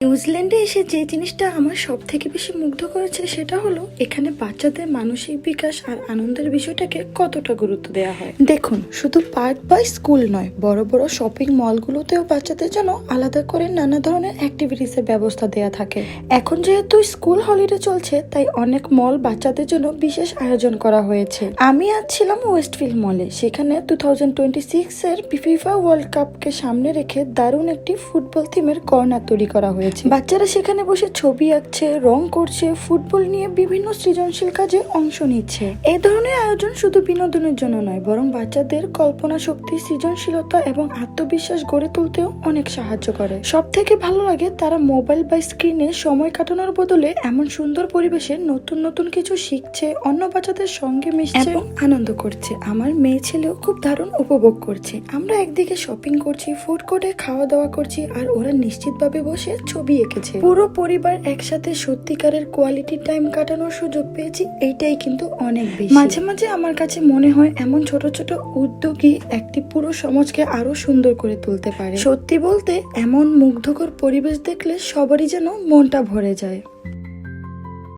নিউজিল্যান্ডে এসে যে জিনিসটা আমার সব থেকে বেশি মুগ্ধ করেছে সেটা হলো এখানে বাচ্চাদের মানসিক বিকাশ আর আনন্দের বিষয়টাকে কতটা গুরুত্ব দেওয়া হয়। দেখুন, শুধু পার্ক বা স্কুল নয়, বড় বড় শপিং মলগুলোতেও বাচ্চাদের জন্য আলাদা করে নানা ধরনের অ্যাক্টিভিটিসের ব্যবস্থা দেওয়া থাকে। এখন যেহেতু স্কুল হলিডে চলছে, তাই অনেক মল বাচ্চাদের জন্য বিশেষ আয়োজন করা হয়েছে। আমি আজ ছিলাম ওয়েস্টফিল্ড মলে। সেখানে 2026 এর ফিফা ওয়ার্ল্ড কাপকে সামনে রেখে দারুণ একটি ফুটবল থিমের কর্নার তৈরি করা হয়েছে। বাচ্চারা সেখানে বসে ছবি আঁকছে, রং করছে, ফুটবল নিয়ে বিভিন্ন সৃজনশীল কাজে অংশ নিচ্ছে। এই ধরনের আয়োজন শুধু বিনোদনের জন্য নয়, বরং বাচ্চাদের কল্পনা শক্তি, সৃজনশীলতা এবং আত্মবিশ্বাস গড়ে তুলতেও অনেক সাহায্য করে। সব থেকে ভালো লাগে তারা মোবাইল বা স্ক্রিনে সময় কাটানোর বদলে এমন সুন্দর পরিবেশে নতুন নতুন কিছু শিখছে, অন্য বাচ্চাদের সঙ্গে মিশছে এবং আনন্দ করছে। আমার মেয়ে ছেলেও খুব দারুণ উপভোগ করছে। আমরা একদিকে শপিং করছি, ফুড কোর্টে খাওয়া দাওয়া করছি, আর ওরা নিশ্চিতভাবে বসে ছবি এঁকেছে। পুরো পরিবার একসাথে সত্যিকারের কোয়ালিটি টাইম কাটানোর সুযোগ পেয়েছি, এইটাই কিন্তু অনেক বেশি। মাঝে মাঝে আমার কাছে মনে হয় এমন ছোট ছোট উদ্যোগই একটি পুরো সমাজকে আরো সুন্দর করে তুলতে পারে। সত্যি বলতে, এমন মুগ্ধকর পরিবেশ দেখলে সবারই যেন মনটা ভরে যায়।